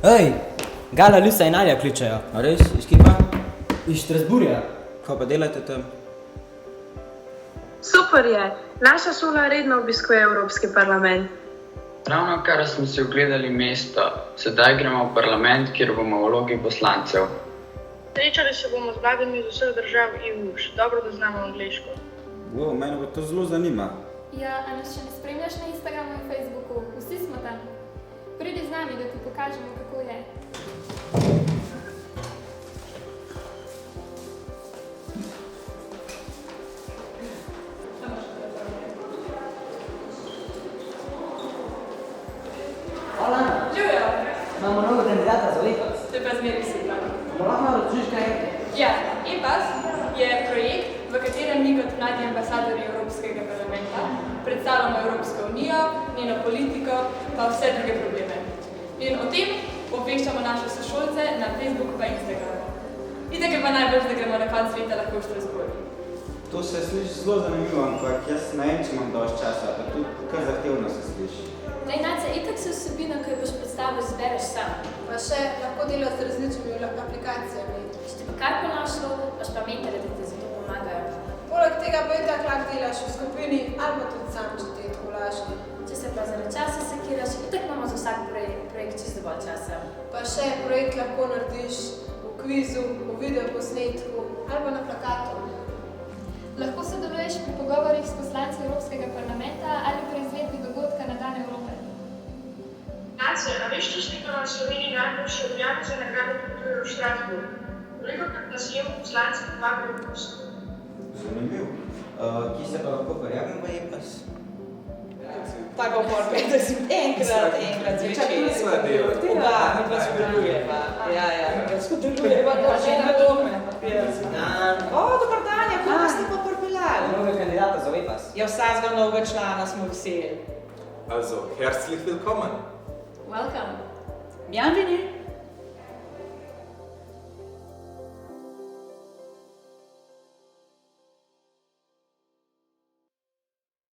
Ej, Gala, Lusa in Alja kličejo. A res? Iz kje pa? Iz Strasburja. Kaj pa delate tam? Super je, naša šola redno obiskuje Evropski parlament. Ravnokar smo si ogledali mesto, sedaj gremo v parlament, kjer bomo v vlogi poslancev. Srečali se bomo z vladami iz vseh držav EU, še dobro, da znamo angleško. Mene pa to zelo zanima. Ja, a nas še ne spremljaš na Instagramu in Facebooku? Vsi smo tam. Pridi z nami, da ti pokažemo, kako je. Hvala. Živijo. Imamo novo kandidata za EPAS. Te pa zmeri si tam. Bomo lahko malo razložiš, kaj je? Ja, EPAS je projekt, v katerem mi kot mladi ambasadorji Evropskega parlamenta predstavljamo Evropsko unijo, njeno politiko, pa vse druge probleme. In o tem obveščamo naše sošolce na Facebooku pa Instagramu. Itak je pa najbolj, da gremo na konec leta lahko v Strasbourg. To se sliši zelo zanimivo, ampak jaz ne vem, če imam dovolj časa, pa tudi kar zahtevno se sliši. Nace, itak se vsebino, ki jo boš predstavil, zbereš sam. Pa še lahko delaš z različnimi aplikacijami. Če ti pa karkoli našlo, imaš pa mentorje, da ti za to pomagajo. Poleg tega pa itak lahko delaš v skupini ali pa tudi sam, če ti je tako lažje. Če se pa zaradi časa sekiraš, itak imamo za vsak projekt čisto dovolj časa. Pa še projekt lahko narediš v kvizu, v videoposnetku ali pa na plakatu. Lahko sodeluješ pri pogovorih s poslanci Evropskega parlamenta ali pri izvedbi dogodka na Dan Evrope. Nace, a veš, da slikamo v Sloveniji najboljši objave za nagrado kulture v Strasbourg? Kolikokrat nas je poslanci povabijo v gost? Zanimiv. Kje se pa lahko prijavim v EPAS? Tako pol pet, enkrat zvečer. Sva del. Oba, mi pa sodelujeva. Ja, sodelujeva, da že na dome. O, dobar dan, ja, koga ste pa pripeljali? Novega kandidata za EPAS. Ja, vsakega novega člana smo veseli. Also, herzlich willkommen. Welcome. Bienvenue.